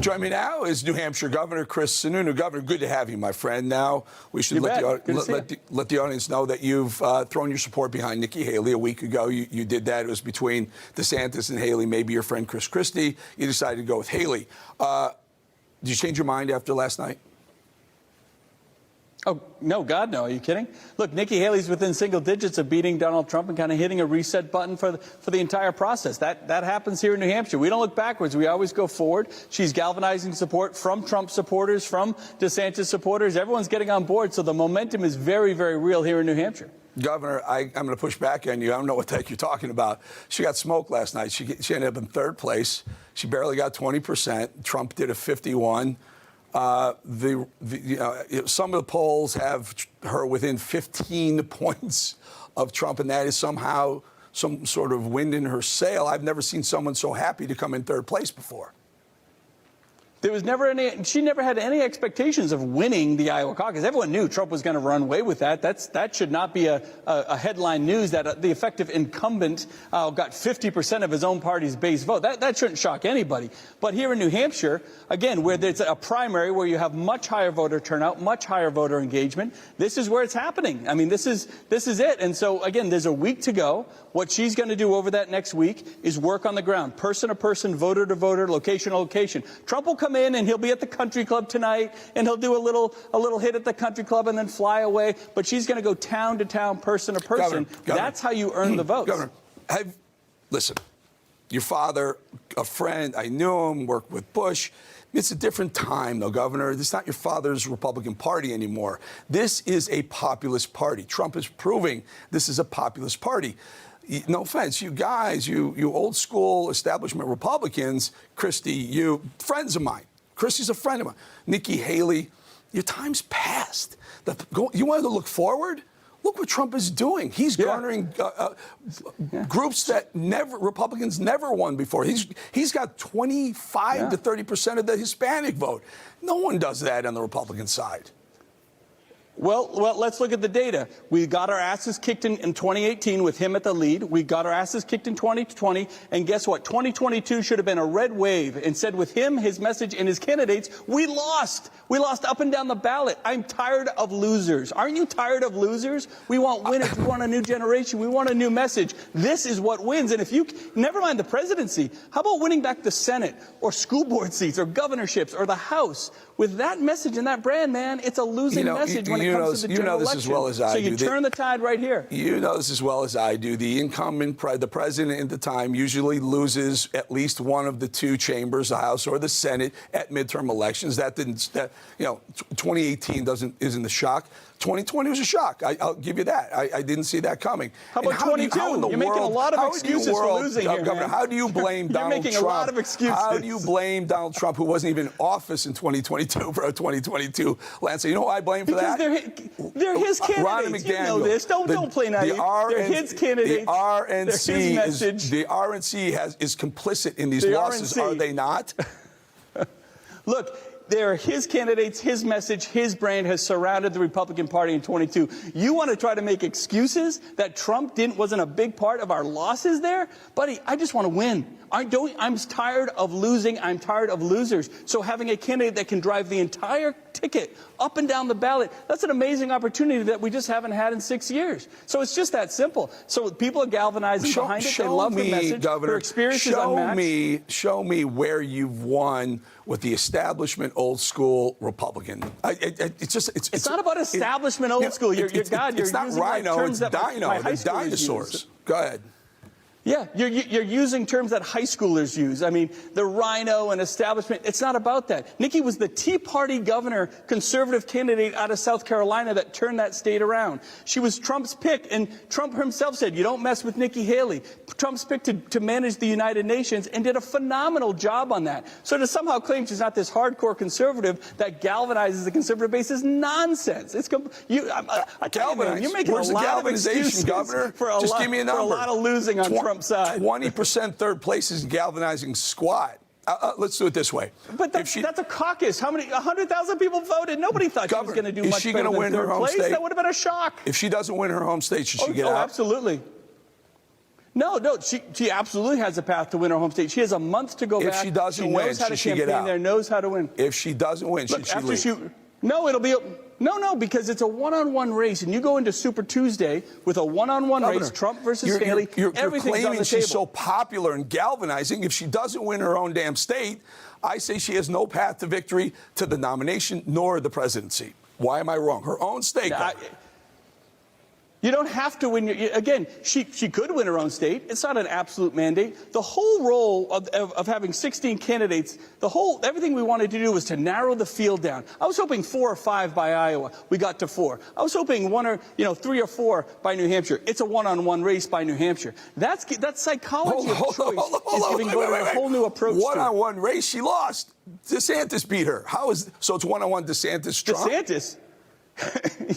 Join me now is New Hampshire Governor Chris Sununu. Governor, good to have you, my friend. Now, we should let the audience know that you've thrown your support behind Nikki Haley. A week ago, you did that. It was between DeSantis and Haley, maybe your friend Chris Christie. You decided to go with Haley. Did you change your mind after last night? Oh, no, God, no. Are you kidding? Look, Nikki Haley's within single digits of beating Donald Trump and kind of hitting a reset button for the entire process. That happens here in New Hampshire. We don't look backwards. We always go forward. She's galvanizing support from Trump supporters, from DeSantis supporters. Everyone's getting on board. So the momentum is very, very real here in New Hampshire. Governor, I'm going to push back on you. I don't know what the heck you're talking about. She got smoked last night. She ended up in third place. She barely got 20%. Trump did a 51%. Some of the polls have her within 15 points of Trump, and that is somehow some sort of wind in her sail. I've never seen someone so happy to come in third place before. There was never she never had any expectations of winning the Iowa caucus. Everyone knew Trump was going to run away with that. That should not be a headline news that the effective incumbent got 50% of his own party's base vote. That shouldn't shock anybody. But here in New Hampshire, again, where there's a primary where you have much higher voter turnout, much higher voter engagement, this is where it's happening. I mean, this is it. And so, again, there's a week to go. What she's going to do over that next week is work on the ground, person to person, voter to voter, location to location. Trump will come in and he'll be at the country club tonight and he'll do a little hit at the country club and then fly away. But she's going to go town to town, person to person. Governor, that's how you earn the votes. Governor, listen, your father, a friend, I knew him, worked with Bush. It's a different time, though, Governor. It's not your father's Republican Party anymore. This is a populist party. Trump is proving this is a populist party. No offense, you guys, you old school establishment Republicans, Christie, you friends of mine. Christie's a friend of mine. Nikki Haley, your time's passed. You want to look forward? Look what Trump is doing. He's garnering groups that Republicans never won before. He's got 25 to 30% of the Hispanic vote. No one does that on the Republican side. Well, let's look at the data. We got our asses kicked in 2018 with him at the lead. We got our asses kicked in 2020. And guess what? 2022 should have been a red wave. Instead, with him, his message, and his candidates, we lost. We lost up and down the ballot. I'm tired of losers. Aren't you tired of losers? We want winners. We want a new generation. We want a new message. This is what wins. And if you, never mind the presidency, how about winning back the Senate or school board seats or governorships or the House? With that message and that brand, man, it's a losing message when it comes to the general election. This as well as I do. So you turn the tide right here. You know this as well as I do. The incumbent, the president at the time, usually loses at least one of the two chambers, the House or the Senate, at midterm elections. 2018 isn't the shock. 2020 was a shock. I'll give you that. I didn't see that coming. How about 22? You're making a lot of excuses for losing here, Governor, how do you blame Donald Trump? You're making a lot of excuses. How do you blame Donald Trump, who wasn't even in office in 2022, for a 2022 landslide? You know who I blame for that? They're his candidates. You know this. Don't play naive. They're his candidates. The RNC is complicit in these losses, are they not? Look. They're his candidates, his message, his brand has surrounded the Republican Party in 22. You want to try to make excuses that Trump wasn't a big part of our losses there? Buddy, I just want to win. I'm tired of losing. I'm tired of losers. So having a candidate that can drive the entire ticket up and down the ballot, that's an amazing opportunity that we just haven't had in 6 years. So it's just that simple. So people are galvanizing behind it. They love the message. Governor, their experience is unmatched. Show me where you've won with the establishment old school Republican. It's not about establishment old school. It's not rhino, it's dino, the dinosaurs. Go ahead. Yeah, you're using terms that high schoolers use. I mean, the rhino and establishment, it's not about that. Nikki was the Tea Party governor, conservative candidate out of South Carolina that turned that state around. She was Trump's pick, and Trump himself said, you don't mess with Nikki Haley. Trump's pick to manage the United Nations, and did a phenomenal job on that. So to somehow claim she's not this hardcore conservative that galvanizes the conservative base is nonsense. You're making a lot of excuses, Governor, for a lot of losing on Trump. Side. 20% third place is galvanizing squad. Let's do it this way. But that's a caucus. How many? 100,000 people voted. Nobody thought she was going to do much better than third place. That would have been a shock. If she doesn't win her home state, should she get out? Oh, absolutely. No, she absolutely has a path to win her home state. She has a month to go back. If she doesn't knows win, how to she should get campaign out. there, knows how to win. If she doesn't win, Look, should she leave? No, it'll be no, because it's a one-on-one race, and you go into Super Tuesday with a one-on-one race, Trump versus Haley. You're everything's claiming on the she's table. so popular and galvanizing. If she doesn't win her own damn state, I say she has no path to victory to the nomination nor the presidency. Why am I wrong? Her own state. You don't have to win. Again, she could win her own state. It's not an absolute mandate. The whole role of having 16 candidates, everything we wanted to do was to narrow the field down. I was hoping 4 or 5 by Iowa. We got to 4. I was hoping 3 or 4 by New Hampshire. It's a one-on-one race by New Hampshire. That's psychology of choice. Is giving voters a whole new approach. One-on-one race, she lost. DeSantis beat her. So it's one-on-one DeSantis Trump? DeSantis?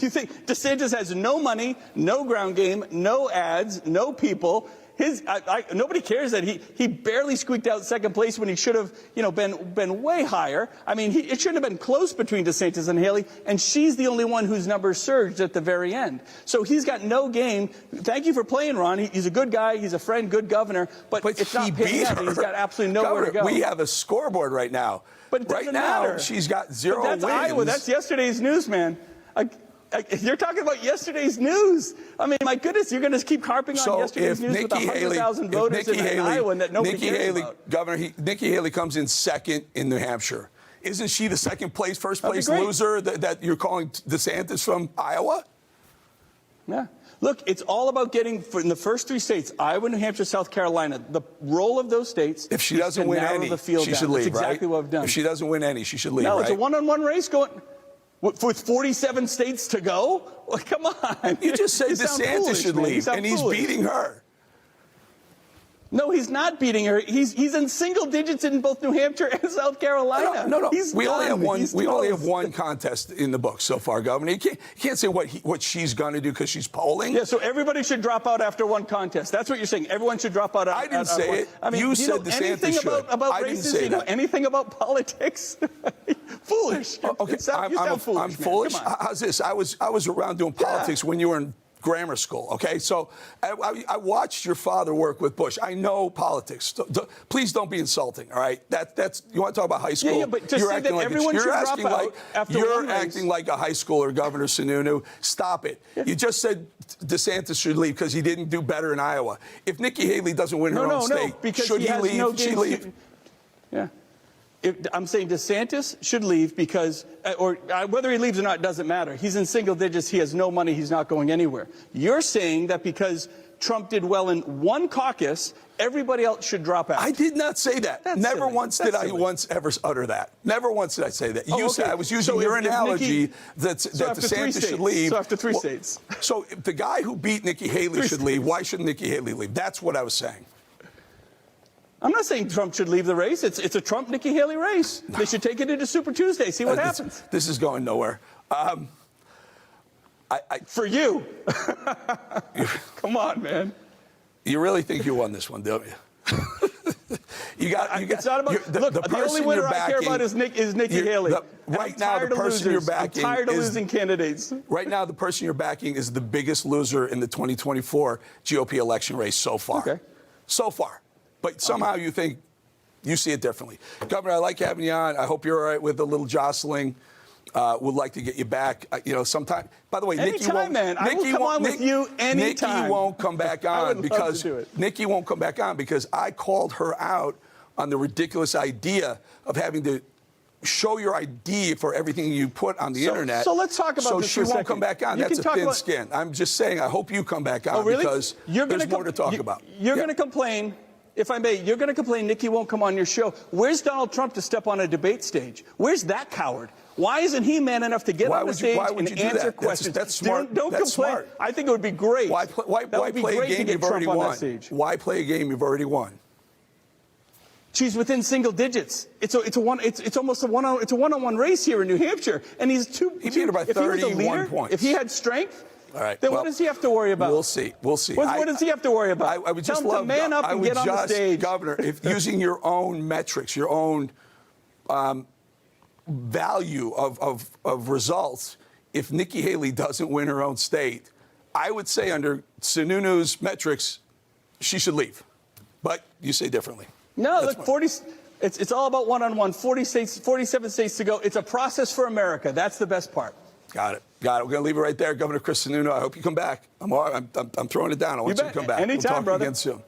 You think DeSantis has no money, no ground game, no ads, no people? Nobody cares that he barely squeaked out second place when he should have, been way higher. I mean, it shouldn't have been close between DeSantis and Haley, and she's the only one whose numbers surged at the very end. So he's got no game. Thank you for playing, Ron. He's a good guy. He's a friend, good governor. But it's not paying out. He's got absolutely nowhere to go. We have a scoreboard right now. But it doesn't right now, matter. She's got 0 That's wins. Iowa. That's yesterday's news, man. You're talking about yesterday's news. I mean, my goodness, you're going to keep harping on yesterday's news with 100,000 voters in Iowa that nobody cares about. Governor, Nikki Haley comes in second in New Hampshire. Isn't she the first place loser that you're calling DeSantis from Iowa? Yeah. Look, it's all about getting, in the first 3 states, Iowa, New Hampshire, South Carolina, the role of those states. If she doesn't win any, she should leave, That's exactly what I've done. If she doesn't win any, she should leave, No, right? it's a one-on-one race going. With 47 states to go? Well, come on. You just said DeSantis should leave, and he's beating her. No, he's not beating her. He's in single digits in both New Hampshire and South Carolina. No. We only have done. one contest in the book so far, Governor. You can't say what she's going to do because she's polling. Yeah, so everybody should drop out after one contest. That's what you're saying. Everyone should drop out. I didn't say it. I mean, you said DeSantis should. About I racism, didn't say that. Anything about politics? Foolish. Okay, you sound foolish. I'm foolish. How's this? I was around doing politics when you were in grammar school, okay? So I watched your father work with Bush. I know politics. Please don't be insulting, all right? That's you want to talk about high school? Yeah, but to say that everyone should drop out after you're one race. acting like a high schooler, Governor Sununu. Stop it. Yeah. You just said DeSantis should leave because he didn't do better in Iowa. If Nikki Haley doesn't win her own state, because should he leave? No she leave? Yeah. I'm saying DeSantis should leave because, whether he leaves or not doesn't matter. He's in single digits. He has no money. He's not going anywhere. You're saying that because Trump did well in one caucus, everybody else should drop out. I did not say that. Never silly. once That's did silly. I once ever utter that. Never once did I say that. Oh, okay. I was using your analogy that DeSantis should leave. So after 3 states. So if the guy who beat Nikki Haley should leave, why shouldn't Nikki Haley leave? That's what I was saying. I'm not saying Trump should leave the race. It's a Trump-Nikki Haley race. No. They should take it into Super Tuesday, see what happens. This is going nowhere. For you. Come on, man. You really think you won this one, don't you? It's not about. The only winner I care about is Nikki Haley. Right now, the person you're backing. I'm tired of losing candidates. Right now, the person you're backing is the biggest loser in the 2024 GOP election race so far. Okay. So far. But somehow you think you see it differently. Governor, I like having you on. I hope you're all right with a little jostling. Would like to get you back, sometime. By the way, Nikki won't. Man. I will come on with you anytime. Nikki won't come back on because Nikki won't come back on because I called her out on the ridiculous idea of having to show your ID for everything you put on the internet. So let's talk about this she for a won't second. come back on. That's a thin skin. I'm just saying. I hope you come back on because there's more to talk about. You're going to complain. If I may, you're going to complain Nikki won't come on your show. Where's Donald Trump to step on a debate stage? Where's that coward? Why isn't he man enough to get on the stage and answer questions? That's smart. Don't complain. Smart. I think it would be great. Why play a game you've already won? Why play a game you've already won? She's within single digits. It's almost a one-on-one race here in New Hampshire, and he's He beat her by 31 points. If he had strength. All right. Then what does he have to worry about? We'll see. What does he have to worry about? I would just Tell him to man up and get on the stage. Governor, if using your own metrics, your own value of results, if Nikki Haley doesn't win her own state, I would say under Sununu's metrics, she should leave. But you say differently. No, That's look, fine. it's all about one-on-one. 47 states to go. It's a process for America. That's the best part. Got it. We're going to leave it right there. Governor Chris Sununu, I hope you come back. I'm throwing it down. I want you to come back. Anytime, we'll talk brother. again soon.